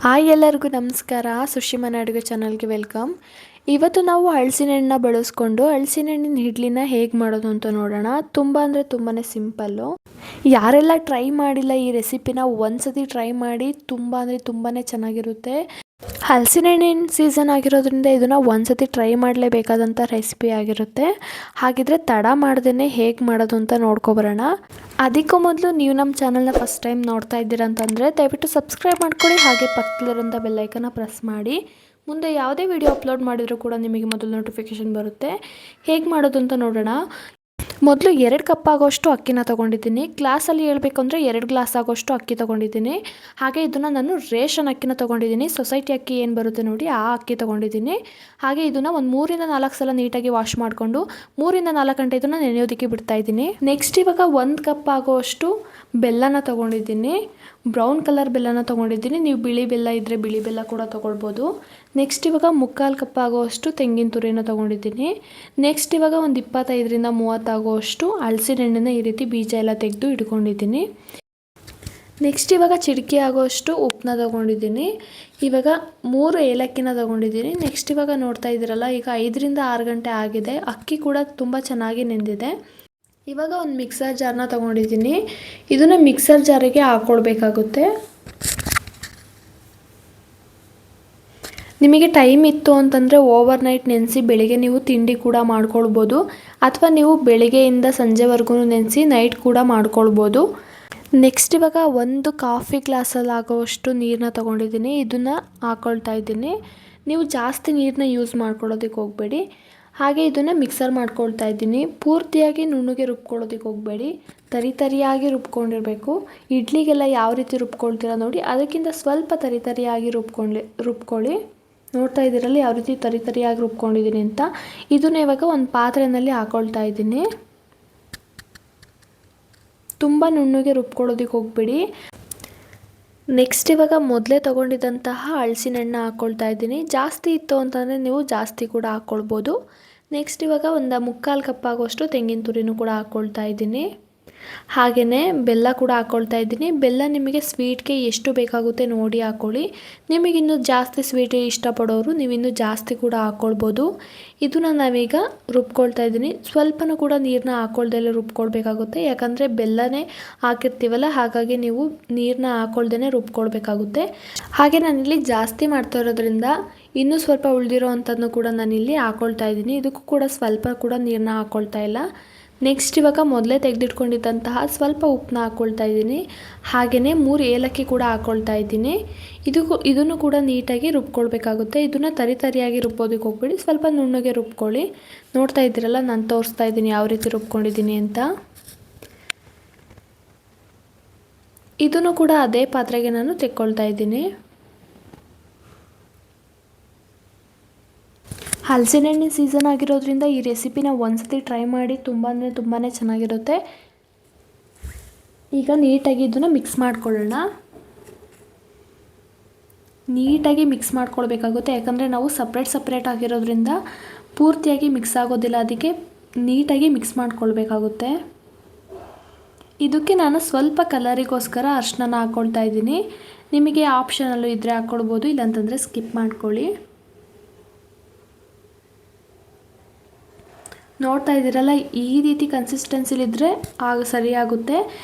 Hi ಎಲ್ಲರಿಗೂ ನಮಸ್ಕಾರ. ಸುಶಿಮನ ಅಡುಗೆ ಚಾನಲ್ಗೆ ವೆಲ್ಕಮ್. ಇವತ್ತು ನಾವು ಹಲಸಿನ ಹಣ್ಣನ್ನ ಬಳಸ್ಕೊಂಡು ಹಲಸಿನ ಹಣ್ಣಿನ ಇಡ್ಲಿನ ಹೇಗೆ ಮಾಡೋದು ಅಂತ ನೋಡೋಣ. ತುಂಬ ಅಂದರೆ ತುಂಬಾ ಸಿಂಪಲ್ಲು. ಯಾರೆಲ್ಲ ಟ್ರೈ ಮಾಡಿಲ್ಲ ಈ ರೆಸಿಪಿನ ಒಂದ್ಸತಿ ಟ್ರೈ ಮಾಡಿ. ತುಂಬ ಅಂದರೆ ತುಂಬಾ ಚೆನ್ನಾಗಿರುತ್ತೆ. ಹಲಸಿನ ಹಣ್ಣಿನ ಸೀಸನ್ ಆಗಿರೋದ್ರಿಂದ ಇದನ್ನು ಒಂದ್ಸತಿ ಟ್ರೈ ಮಾಡಲೇಬೇಕಾದಂಥ ರೆಸಿಪಿ ಆಗಿರುತ್ತೆ. ಹಾಗಿದ್ರೆ ತಡ ಮಾಡ್ದೇ ಹೇಗೆ ಮಾಡೋದು ಅಂತ ನೋಡ್ಕೊಬರೋಣ. ಅದಕ್ಕೂ ಮೊದಲು ನೀವು ನಮ್ಮ ಚಾನಲ್ನ ಫಸ್ಟ್ ಟೈಮ್ ನೋಡ್ತಾ ಇದ್ದೀರಾ ಅಂತಂದರೆ ದಯವಿಟ್ಟು ಸಬ್ಸ್ಕ್ರೈಬ್ ಮಾಡ್ಕೊಳ್ಳಿ. ಹಾಗೆ ಪಕ್ಕದಲ್ಲಿರೋಂಥ ಬೆಲ್ಲೈಕನ್ನ ಪ್ರೆಸ್ ಮಾಡಿ. ಮುಂದೆ ಯಾವುದೇ ವಿಡಿಯೋ ಅಪ್ಲೋಡ್ ಮಾಡಿದರೂ ಕೂಡ ನಿಮಗೆ ಮೊದಲು ನೋಟಿಫಿಕೇಷನ್ ಬರುತ್ತೆ. ಹೇಗೆ ಮಾಡೋದು ಅಂತ ನೋಡೋಣ. ಮೊದಲು 2 ಕಪ್ ಆಗೋಷ್ಟು ಅಕ್ಕಿನ ತೊಗೊಂಡಿದ್ದೀನಿ. ಗ್ಲಾಸಲ್ಲಿ ಹೇಳ್ಬೇಕಂದ್ರೆ 2 ಗ್ಲಾಸ್ ಆಗೋಷ್ಟು ಅಕ್ಕಿ ತೊಗೊಂಡಿದ್ದೀನಿ. ಹಾಗೆ ಇದನ್ನು ನಾನು ರೇಷನ್ ಅಕ್ಕಿನ ತೊಗೊಂಡಿದ್ದೀನಿ. ಸೊಸೈಟಿ ಅಕ್ಕಿ ಏನು ಬರುತ್ತೆ ನೋಡಿ, ಆ ಅಕ್ಕಿ ತೊಗೊಂಡಿದ್ದೀನಿ. ಹಾಗೆ ಇದನ್ನು ಒಂದು 3ರಿಂದ 4 ಸಲ ನೀಟಾಗಿ ವಾಶ್ ಮಾಡಿಕೊಂಡು 3ರಿಂದ 4 ಗಂಟೆ ಇದನ್ನು ನೆನೆಯೋದಕ್ಕೆ ಬಿಡ್ತಾಯಿದ್ದೀನಿ. ನೆಕ್ಸ್ಟ್ ಇವಾಗ 1 ಕಪ್ ಆಗೋಷ್ಟು ಬೆಲ್ಲನ ತೊಗೊಂಡಿದ್ದೀನಿ. ಬ್ರೌನ್ ಕಲರ್ ಬೆಲ್ಲನ ತೊಗೊಂಡಿದ್ದೀನಿ. ನೀವು ಬಿಳಿ ಬೆಲ್ಲ ಇದ್ದರೆ ಬಿಳಿ ಬೆಲ್ಲ ಕೂಡ ತೊಗೊಳ್ಬೋದು. ನೆಕ್ಸ್ಟ್ ಇವಾಗ 3/4 ಕಪ್ ಆಗೋಷ್ಟು ತೆಂಗಿನ ತುರಿನ ತೊಗೊಂಡಿದ್ದೀನಿ. ನೆಕ್ಸ್ಟ್ ಇವಾಗ ಒಂದು 25ರಿಂದ 30 ಆಗೋಷ್ಟು ಹಲಸಿನ ಹಣ್ಣನ್ನ ಈ ರೀತಿ ಬೀಜ ಎಲ್ಲ ತೆಗೆದು ಇಟ್ಕೊಂಡಿದ್ದೀನಿ. ನೆಕ್ಸ್ಟ್ ಇವಾಗ ಚಿಟಿಕೆ ಆಗೋಷ್ಟು ಉಪ್ಪನ್ನ ತೊಗೊಂಡಿದ್ದೀನಿ. ಇವಾಗ 3 ಏಲಕ್ಕಿನ ತೊಗೊಂಡಿದ್ದೀನಿ. ನೆಕ್ಸ್ಟ್ ಇವಾಗ ನೋಡ್ತಾ ಇದ್ದೀರಲ್ಲ, ಈಗ 5ರಿಂದ 6 ಗಂಟೆ ಆಗಿದೆ. ಅಕ್ಕಿ ಕೂಡ ತುಂಬ ಚೆನ್ನಾಗಿ ನೆಂದಿದೆ. ಇವಾಗ ಒಂದು ಮಿಕ್ಸರ್ ಜಾರ್ನ ತೊಗೊಂಡಿದ್ದೀನಿ. ಇದನ್ನು ಮಿಕ್ಸರ್ ಜಾರಿಗೆ ಹಾಕ್ಕೊಳ್ಬೇಕಾಗುತ್ತೆ. ನಿಮಗೆ ಟೈಮ್ ಇತ್ತು ಅಂತಂದರೆ ಓವರ್ ನೈಟ್ ನೆನೆಸಿ ಬೆಳಿಗ್ಗೆ ನೀವು ತಿಂಡಿ ಕೂಡ ಮಾಡ್ಕೊಳ್ಬೋದು. ಅಥವಾ ನೀವು ಬೆಳಿಗ್ಗೆಯಿಂದ ಸಂಜೆವರೆಗೂ ನೆನೆಸಿ ನೈಟ್ ಕೂಡ ಮಾಡ್ಕೊಳ್ಬೋದು. ನೆಕ್ಸ್ಟ್ ಇವಾಗ 1 ಕಾಫಿ ಗ್ಲಾಸಲ್ಲಿ ಆಗೋಷ್ಟು ನೀರನ್ನ ತೊಗೊಂಡಿದ್ದೀನಿ. ಇದನ್ನು ಹಾಕ್ಕೊಳ್ತಾ ಇದ್ದೀನಿ. ನೀವು ಜಾಸ್ತಿ ನೀರನ್ನ ಯೂಸ್ ಮಾಡ್ಕೊಳ್ಳೋದಕ್ಕೆ ಹೋಗಬೇಡಿ. ಹಾಗೆ ಇದನ್ನು ಮಿಕ್ಸರ್ ಮಾಡ್ಕೊಳ್ತಾ ಇದ್ದೀನಿ. ಪೂರ್ತಿಯಾಗಿ ನುಣ್ಣಗೆ ರುಬ್ಕೊಳ್ಳೋದಕ್ಕೆ ಹೋಗಬೇಡಿ. ತರಿಯಾಗಿ ರುಬ್ಕೊಂಡಿರಬೇಕು. ಇಡ್ಲಿಗೆಲ್ಲ ಯಾವ ರೀತಿ ರುಬ್ಕೊಳ್ತೀರ ನೋಡಿ, ಅದಕ್ಕಿಂತ ಸ್ವಲ್ಪ ತರಿಯಾಗಿ ರುಬ್ಕೊಳ್ಳಿ. ನೋಡ್ತಾ ಇದ್ದೀರಲ್ಲ ಯಾವ ರೀತಿ ತರಿಯಾಗಿ ರುಬ್ಕೊಂಡಿದ್ದೀನಿ ಅಂತ. ಇದನ್ನು ಇವಾಗ ಒಂದು ಪಾತ್ರೆಯಲ್ಲಿ ಹಾಕ್ಕೊಳ್ತಾ ಇದ್ದೀನಿ. ತುಂಬ ನುಣ್ಣಗೆ ರುಬ್ಕೊಳ್ಳೋದಕ್ಕೆ ಹೋಗಬೇಡಿ. ನೆಕ್ಸ್ಟ್ ಇವಾಗ ಮೊದಲೇ ತೊಗೊಂಡಿದ್ದಂತಹ ಹಲಸಿನ ಹಣ್ಣು ಹಾಕ್ಕೊಳ್ತಾ ಇದ್ದೀನಿ. ಜಾಸ್ತಿ ಇತ್ತು ಅಂತಂದರೆ ನೀವು ಜಾಸ್ತಿ ಕೂಡ ಹಾಕ್ಕೊಳ್ಬೋದು. ನೆಕ್ಸ್ಟ್ ಇವಾಗ ಒಂದು 3/4 ಕಪ್ ಆಗೋಷ್ಟು ತೆಂಗಿನ ತುರಿನೂ ಕೂಡ ಹಾಕ್ಕೊಳ್ತಾ ಇದ್ದೀನಿ. ಹಾಗೆಯೇ ಬೆಲ್ಲ ಕೂಡ ಹಾಕ್ಕೊಳ್ತಾ ಇದ್ದೀನಿ. ಬೆಲ್ಲ ನಿಮಗೆ ಸ್ವೀಟ್ಗೆ ಎಷ್ಟು ಬೇಕಾಗುತ್ತೆ ನೋಡಿ ಹಾಕ್ಕೊಳ್ಳಿ. ನಿಮಗಿನ್ನೂ ಜಾಸ್ತಿ ಸ್ವೀಟ್ ಇಷ್ಟಪಡೋರು ನೀವಿನ್ನೂ ಜಾಸ್ತಿ ಕೂಡ ಹಾಕ್ಕೊಳ್ಬೋದು. ಇದನ್ನು ನಾವೀಗ ರುಬ್ಕೊಳ್ತಾ ಇದ್ದೀನಿ. ಸ್ವಲ್ಪನೂ ಕೂಡ ನೀರನ್ನ ಹಾಕ್ಕೊಳ್ದಲ್ಲೇ ರುಬ್ಕೊಳ್ಬೇಕಾಗುತ್ತೆ. ಯಾಕಂದರೆ ಬೆಲ್ಲನೇ ಹಾಕಿರ್ತೀವಲ್ಲ, ಹಾಗಾಗಿ ನೀವು ನೀರನ್ನ ಹಾಕ್ಕೊಳ್ದೇ ರುಬ್ಕೊಳ್ಬೇಕಾಗುತ್ತೆ. ಹಾಗೆ ನಾನಿಲ್ಲಿ ಜಾಸ್ತಿ ಮಾಡ್ತಾ ಇರೋದ್ರಿಂದ ಇನ್ನೂ ಸ್ವಲ್ಪ ಉಳಿದಿರೋ ಅಂಥದ್ದನ್ನು ಕೂಡ ನಾನಿಲ್ಲಿ ಹಾಕ್ಕೊಳ್ತಾ ಇದ್ದೀನಿ. ಇದಕ್ಕೂ ಕೂಡ ಸ್ವಲ್ಪ ಕೂಡ ನೀರನ್ನ ಹಾಕ್ಕೊಳ್ತಾ ಇಲ್ಲ. ನೆಕ್ಸ್ಟ್ ಇವಾಗ ಮೊದಲೇ ತೆಗೆದಿಟ್ಕೊಂಡಿದ್ದಂತಹ ಸ್ವಲ್ಪ ಉಪ್ಪನ್ನ ಹಾಕ್ಕೊಳ್ತಾ ಇದ್ದೀನಿ. ಹಾಗೆಯೇ 3 ಏಲಕ್ಕಿ ಕೂಡ ಹಾಕ್ಕೊಳ್ತಾ ಇದ್ದೀನಿ. ಇದನ್ನು ಕೂಡ ನೀಟಾಗಿ ರುಬ್ಕೊಳ್ಬೇಕಾಗುತ್ತೆ. ಇದನ್ನು ತರಿಯಾಗಿ ರುಬ್ಬೋದಕ್ಕೆ ಹೋಗ್ಬೇಡಿ, ಸ್ವಲ್ಪ ನುಣ್ಣಗೆ ರುಬ್ಕೊಳ್ಳಿ. ನೋಡ್ತಾ ಇದ್ದೀರಲ್ಲ, ನಾನು ತೋರಿಸ್ತಾ ಇದ್ದೀನಿ ಯಾವ ರೀತಿ ರುಬ್ಕೊಂಡಿದ್ದೀನಿ ಅಂತ. ಇದನ್ನು ಕೂಡ ಅದೇ ಪಾತ್ರೆಗೆ ನಾನು ತೆಕ್ಕೊಳ್ತಾ ಇದ್ದೀನಿ. ಹಲಸಿನ ಹಣ್ಣಿನ ಸೀಸನ್ ಆಗಿರೋದ್ರಿಂದ ಈ ರೆಸಿಪಿನ ಒಂದ್ಸತಿ ಟ್ರೈ ಮಾಡಿ. ತುಂಬ ಅಂದರೆ ತುಂಬಾ ಚೆನ್ನಾಗಿರುತ್ತೆ. ಈಗ ನೀಟಾಗಿ ಇದನ್ನು ಮಿಕ್ಸ್ ಮಾಡ್ಕೊಳ್ಳೋಣ. ನೀಟಾಗಿ ಮಿಕ್ಸ್ ಮಾಡ್ಕೊಳ್ಬೇಕಾಗುತ್ತೆ. ಯಾಕಂದರೆ ನಾವು ಸಪ್ರೇಟ್ ಆಗಿರೋದ್ರಿಂದ ಪೂರ್ತಿಯಾಗಿ ಮಿಕ್ಸ್ ಆಗೋದಿಲ್ಲ. ಅದಕ್ಕೆ ನೀಟಾಗಿ ಮಿಕ್ಸ್ ಮಾಡ್ಕೊಳ್ಬೇಕಾಗುತ್ತೆ. ಇದಕ್ಕೆ ನಾನು ಸ್ವಲ್ಪ ಕಲರಿಗೋಸ್ಕರ ಅರಿಶಿನ ಹಾಕ್ಕೊಳ್ತಾ ಇದ್ದೀನಿ. ನಿಮಗೆ ಆಪ್ಷನಲ್ಲು ಇದ್ದರೆ ಹಾಕ್ಕೊಳ್ಬೋದು, ಇಲ್ಲಾಂತಂದರೆ ಸ್ಕಿಪ್ ಮಾಡ್ಕೊಳ್ಳಿ. ನೋಡ್ತಾ ಇದ್ದೀರಲ್ಲ, ಈ ರೀತಿ ಕನ್ಸಿಸ್ಟೆನ್ಸಿಲಿದ್ದರೆ ಆಗ ಸರಿಯಾಗುತ್ತೆ.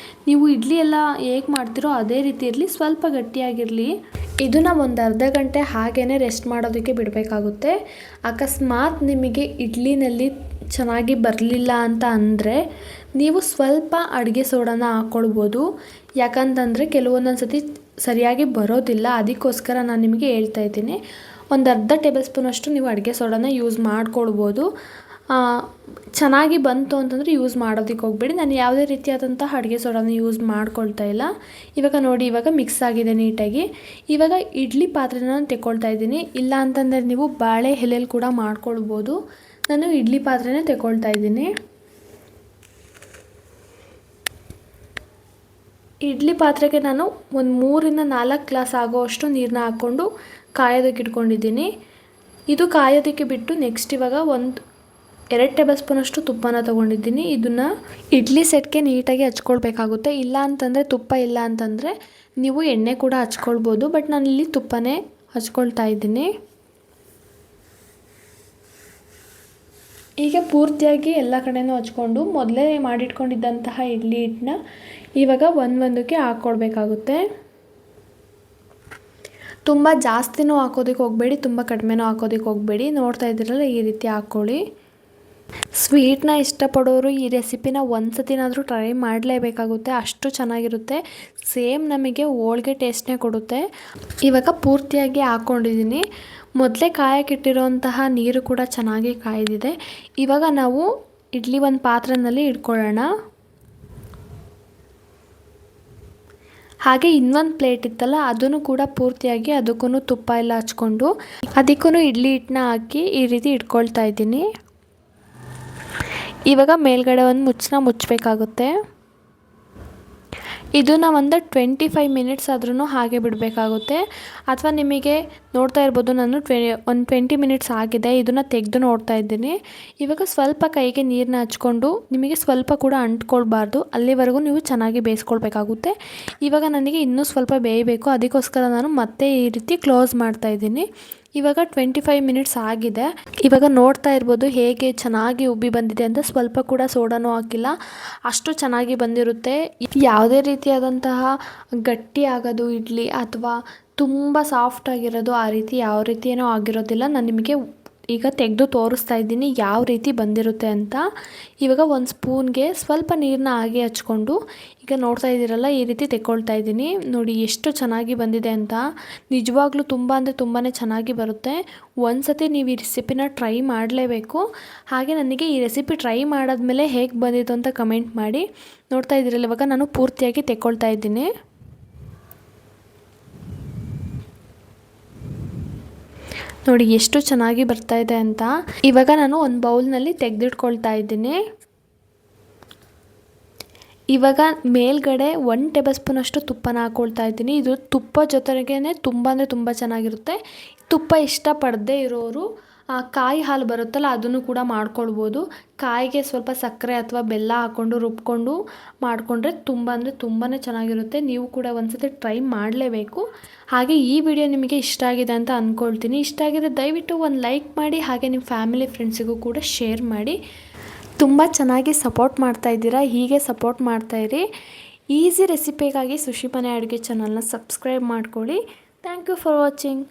ನೀವು ಇಡ್ಲಿ ಎಲ್ಲ ಹೇಗೆ ಮಾಡ್ತೀರೋ ಅದೇ ರೀತಿ ಇರಲಿ, ಸ್ವಲ್ಪ ಗಟ್ಟಿಯಾಗಿರಲಿ. ಇದನ್ನು ಒಂದು ಅರ್ಧ ಗಂಟೆ ಹಾಗೇ ರೆಸ್ಟ್ ಮಾಡೋದಕ್ಕೆ ಬಿಡಬೇಕಾಗುತ್ತೆ. ಅಕಸ್ಮಾತ್ ನಿಮಗೆ ಇಡ್ಲಿನಲ್ಲಿ ಚೆನ್ನಾಗಿ ಬರಲಿಲ್ಲ ಅಂತ ಅಂದರೆ ನೀವು ಸ್ವಲ್ಪ ಅಡುಗೆ ಸೋಡಾನ ಹಾಕ್ಕೊಳ್ಬೋದು. ಯಾಕಂತಂದರೆ ಕೆಲವೊಂದೊಂದು ಸತಿ ಸರಿಯಾಗಿ ಬರೋದಿಲ್ಲ. ಅದಕ್ಕೋಸ್ಕರ ನಾನು ನಿಮಗೆ ಹೇಳ್ತಾ ಇದ್ದೀನಿ. ಒಂದು ಅರ್ಧ ಟೇಬಲ್ ಸ್ಪೂನಷ್ಟು ನೀವು ಅಡುಗೆ ಸೋಡಾನ ಯೂಸ್ ಮಾಡ್ಕೊಳ್ಬೋದು. ಚೆನ್ನಾಗಿ ಬಂತು ಅಂತಂದರೆ ಯೂಸ್ ಮಾಡೋದಕ್ಕೆ ಹೋಗಬೇಡಿ. ನಾನು ಯಾವುದೇ ರೀತಿಯಾದಂಥ ಅಡುಗೆ ಸೋಡಾನ ಯೂಸ್ ಮಾಡ್ಕೊಳ್ತಾ ಇಲ್ಲ. ಇವಾಗ ನೋಡಿ, ಇವಾಗ ಮಿಕ್ಸ್ ಆಗಿದೆ ನೀಟಾಗಿ. ಇವಾಗ ಇಡ್ಲಿ ಪಾತ್ರೆನ ತೆಕ್ಕೊಳ್ತಾ ಇದ್ದೀನಿ. ಇಲ್ಲ ಅಂತಂದರೆ ನೀವು ಬಾಳೆ ಎಲೆಯಲ್ಲಿ ಕೂಡ ಮಾಡ್ಕೊಳ್ಬೋದು. ನಾನು ಇಡ್ಲಿ ಪಾತ್ರೆನೇ ತೆಕ್ಕೊಳ್ತಾ ಇದ್ದೀನಿ. ಇಡ್ಲಿ ಪಾತ್ರೆಗೆ ನಾನು ಒಂದು 3ರಿಂದ 4 ಗ್ಲಾಸ್ ಆಗೋವಷ್ಟು ನೀರನ್ನ ಹಾಕ್ಕೊಂಡು ಕಾಯೋದಕ್ಕೆ ಇಟ್ಕೊಂಡಿದ್ದೀನಿ. ಇದು ಕಾಯೋದಕ್ಕೆ ಬಿಟ್ಟು ನೆಕ್ಸ್ಟ್ ಇವಾಗ 2 ಟೇಬಲ್ ಸ್ಪೂನಷ್ಟು ತುಪ್ಪನ ತೊಗೊಂಡಿದ್ದೀನಿ. ಇದನ್ನು ಇಡ್ಲಿ ಸೆಟ್ಗೆ ನೀಟಾಗಿ ಹಚ್ಕೊಳ್ಬೇಕಾಗುತ್ತೆ. ಇಲ್ಲ ಅಂತಂದರೆ ತುಪ್ಪ ಇಲ್ಲ ಅಂತಂದರೆ ನೀವು ಎಣ್ಣೆ ಕೂಡ ಹಚ್ಕೊಳ್ಬೋದು, ಬಟ್ ನಾನಿಲ್ಲಿ ತುಪ್ಪನೇ ಹಚ್ಕೊಳ್ತಾ ಇದ್ದೀನಿ. ಈಗ ಪೂರ್ತಿಯಾಗಿ ಎಲ್ಲ ಕಡೆನೂ ಹಚ್ಕೊಂಡು ಮೊದಲೇ ಮಾಡಿಟ್ಕೊಂಡಿದ್ದಂತಹ ಇಡ್ಲಿ ಹಿಟ್ಟನ್ನ ಇವಾಗ ಒಂದೊಂದಕ್ಕೆ ಹಾಕ್ಕೊಳ್ಬೇಕಾಗುತ್ತೆ. ತುಂಬ ಜಾಸ್ತಿನೂ ಹಾಕೋದಕ್ಕೆ ಹೋಗಬೇಡಿ, ತುಂಬ ಕಡಿಮೆನೂ ಹಾಕೋದಕ್ಕೆ ಹೋಗಬೇಡಿ. ನೋಡ್ತಾ ಇದ್ದೀರಲ್ಲ, ಈ ರೀತಿ ಹಾಕ್ಕೊಳ್ಳಿ. ಸ್ವೀಟ್ನ ಇಷ್ಟಪಡೋರು ಈ ರೆಸಿಪಿನ ಒಂದು ಸತಿನಾದರೂ ಟ್ರೈ ಮಾಡಲೇಬೇಕಾಗುತ್ತೆ, ಅಷ್ಟು ಚೆನ್ನಾಗಿರುತ್ತೆ. ಸೇಮ್ ನಮಗೆ ಹೋಳಿಗೆ ಟೇಸ್ಟ್ನೇ ಕೊಡುತ್ತೆ. ಇವಾಗ ಪೂರ್ತಿಯಾಗಿ ಹಾಕ್ಕೊಂಡಿದ್ದೀನಿ. ಮೊದಲೇ ಕಾಯಕ್ಕಿಟ್ಟಿರೋಂತಹ ನೀರು ಕೂಡ ಚೆನ್ನಾಗಿ ಕಾಯ್ದಿದೆ. ಇವಾಗ ನಾವು ಇಡ್ಲಿ ಒಂದು ಪಾತ್ರೆಯಲ್ಲಿ ಇಟ್ಕೊಳ್ಳೋಣ. ಹಾಗೆ ಇನ್ನೊಂದು ಪ್ಲೇಟ್ ಇತ್ತಲ್ಲ, ಅದನ್ನು ಕೂಡ ಪೂರ್ತಿಯಾಗಿ ಅದಕ್ಕೂ ತುಪ್ಪ ಎಲ್ಲ ಹಚ್ಕೊಂಡು ಅದಕ್ಕೂ ಇಡ್ಲಿ ಹಿಟ್ಟನ್ನ ಹಾಕಿ ಈ ರೀತಿ ಇಟ್ಕೊಳ್ತಾ ಇದ್ದೀನಿ. ಇವಾಗ ಮೇಲ್ಗಡೆ ಒಂದು ಮುಚ್ಚಬೇಕಾಗುತ್ತೆ. ಇದನ್ನು ಒಂದು 25 ಮಿನಿಟ್ಸ್ ಆದ್ರೂ ಹಾಗೆ ಬಿಡಬೇಕಾಗುತ್ತೆ. ಅಥವಾ ನಿಮಗೆ ನೋಡ್ತಾ ಇರ್ಬೋದು, ನಾನು ಒಂದು 20 ಮಿನಿಟ್ಸ್ ಆಗಿದೆ. ಇದನ್ನು ತೆಗೆದು ನೋಡ್ತಾ ಇದ್ದೀನಿ. ಇವಾಗ ಸ್ವಲ್ಪ ಕೈಗೆ ನೀರನ್ನ ಹಚ್ಕೊಂಡು, ನಿಮಗೆ ಸ್ವಲ್ಪ ಕೂಡ ಅಂಟ್ಕೊಳ್ಬಾರ್ದು, ಅಲ್ಲಿವರೆಗೂ ನೀವು ಚೆನ್ನಾಗಿ ಬೇಯಿಸ್ಕೊಳ್ಬೇಕಾಗುತ್ತೆ. ಇವಾಗ ನನಗೆ ಇನ್ನೂ ಸ್ವಲ್ಪ ಬೇಯಬೇಕು, ಅದಕ್ಕೋಸ್ಕರ ನಾನು ಮತ್ತೆ ಈ ರೀತಿ ಕ್ಲೋಸ್ ಮಾಡ್ತಾ ಇದ್ದೀನಿ. ಇವಾಗ 25 ಮಿನಿಟ್ಸ್ ಆಗಿದೆ. ಇವಾಗ ನೋಡ್ತಾ ಇರ್ಬೋದು ಹೇಗೆ ಚೆನ್ನಾಗಿ ಉಬ್ಬಿ ಬಂದಿದೆ ಅಂತ. ಸ್ವಲ್ಪ ಕೂಡ ಸೋಡಾನೂ ಹಾಕಿಲ್ಲ, ಅಷ್ಟು ಚೆನ್ನಾಗಿ ಬಂದಿರುತ್ತೆ. ಯಾವುದೇ ರೀತಿಯಾದಂತಹ ಗಟ್ಟಿ ಆಗೋದು ಇಡ್ಲಿ ಅಥವಾ ತುಂಬ ಸಾಫ್ಟ್ ಆಗಿರೋದು ಆ ರೀತಿ ಯಾವ ರೀತಿ ಏನೋ ಆಗಿರೋದಿಲ್ಲ. ನಾನು ನಿಮಗೆ ಈಗ ತೆಗೆದು ತೋರಿಸ್ತಾ ಇದ್ದೀನಿ ಯಾವ ರೀತಿ ಬಂದಿರುತ್ತೆ ಅಂತ. ಇವಾಗ ಒಂದು ಸ್ಪೂನ್ಗೆ ಸ್ವಲ್ಪ ನೀರನ್ನ ಹಾಗೆ ಹಚ್ಕೊಂಡು ಈಗ ನೋಡ್ತಾ ಇದ್ದೀರಲ್ಲ, ಈ ರೀತಿ ತೆಕ್ಕೊಳ್ತಾ ಇದ್ದೀನಿ. ನೋಡಿ ಎಷ್ಟು ಚೆನ್ನಾಗಿ ಬಂದಿದೆ ಅಂತ. ನಿಜವಾಗ್ಲೂ ತುಂಬ ಅಂದರೆ ತುಂಬಾ ಚೆನ್ನಾಗಿ ಬರುತ್ತೆ. ಒಂದು ಸತಿ ನೀವು ಈ ರೆಸಿಪಿನ ಟ್ರೈ ಮಾಡಲೇಬೇಕು. ಹಾಗೆ ನನಗೆ ಈ ರೆಸಿಪಿ ಟ್ರೈ ಮಾಡಾದ್ಮೇಲೆ ಹೇಗೆ ಬಂದಿತ್ತು ಅಂತ ಕಮೆಂಟ್ ಮಾಡಿ. ನೋಡ್ತಾ ಇದ್ದೀರಲ್ಲ, ಇವಾಗ ನಾನು ಪೂರ್ತಿಯಾಗಿ ತೆಕ್ಕೊಳ್ತಾ ಇದ್ದೀನಿ. ನೋಡಿ ಎಷ್ಟು ಚೆನ್ನಾಗಿ ಬರ್ತಾ ಇದೆ ಅಂತ. ಇವಾಗ ನಾನು ಒಂದು ಬೌಲ್ನಲ್ಲಿ ತೆಗೆದಿಟ್ಕೊಳ್ತಾ ಇದ್ದೀನಿ. ಇವಾಗ ಮೇಲ್ಗಡೆ 1 ಟೇಬಲ್ ಸ್ಪೂನಷ್ಟು ತುಪ್ಪನ ಹಾಕ್ಕೊಳ್ತಾ ಇದ್ದೀನಿ. ಇದು ತುಪ್ಪ ಜೊತೆಗೇ ತುಂಬ ಅಂದರೆ ತುಂಬ ಚೆನ್ನಾಗಿರುತ್ತೆ. ತುಪ್ಪ ಇಷ್ಟಪಡದೇ ಇರೋರು ಕಾಯಿ ಹಾಲು ಬರುತ್ತಲ್ಲ, ಅದನ್ನು ಕೂಡ ಮಾಡ್ಕೊಳ್ಬೋದು. ಕಾಯಿಗೆ ಸ್ವಲ್ಪ ಸಕ್ಕರೆ ಅಥವಾ ಬೆಲ್ಲ ಹಾಕ್ಕೊಂಡು ರುಬ್ಕೊಂಡು ಮಾಡಿಕೊಂಡ್ರೆ ತುಂಬ ಅಂದರೆ ತುಂಬಾ ಚೆನ್ನಾಗಿರುತ್ತೆ. ನೀವು ಕೂಡ ಒಂದ್ಸತಿ ಟ್ರೈ ಮಾಡಲೇಬೇಕು. ಹಾಗೆ ಈ ವಿಡಿಯೋ ನಿಮಗೆ ಇಷ್ಟ ಆಗಿದೆ ಅಂತ ಅಂದ್ಕೊಳ್ತೀನಿ. ಇಷ್ಟ ಆಗಿದೆ ದಯವಿಟ್ಟು ಒಂದು ಲೈಕ್ ಮಾಡಿ, ಹಾಗೆ ನಿಮ್ಮ ಫ್ಯಾಮಿಲಿ ಫ್ರೆಂಡ್ಸಿಗೂ ಕೂಡ ಶೇರ್ ಮಾಡಿ. ತುಂಬ ಚೆನ್ನಾಗಿ ಸಪೋರ್ಟ್ ಮಾಡ್ತಾ ಇದ್ದೀರಾ, ಹೀಗೆ ಸಪೋರ್ಟ್ ಮಾಡ್ತಾಯಿರಿ. ಈಸಿ ರೆಸಿಪಿಗಾಗಿ ಸುಶಿ ಮನೆ ಅಡುಗೆ ಚಾನಲ್ನ ಸಬ್ಸ್ಕ್ರೈಬ್ ಮಾಡ್ಕೊಳ್ಳಿ. Thank you for watching.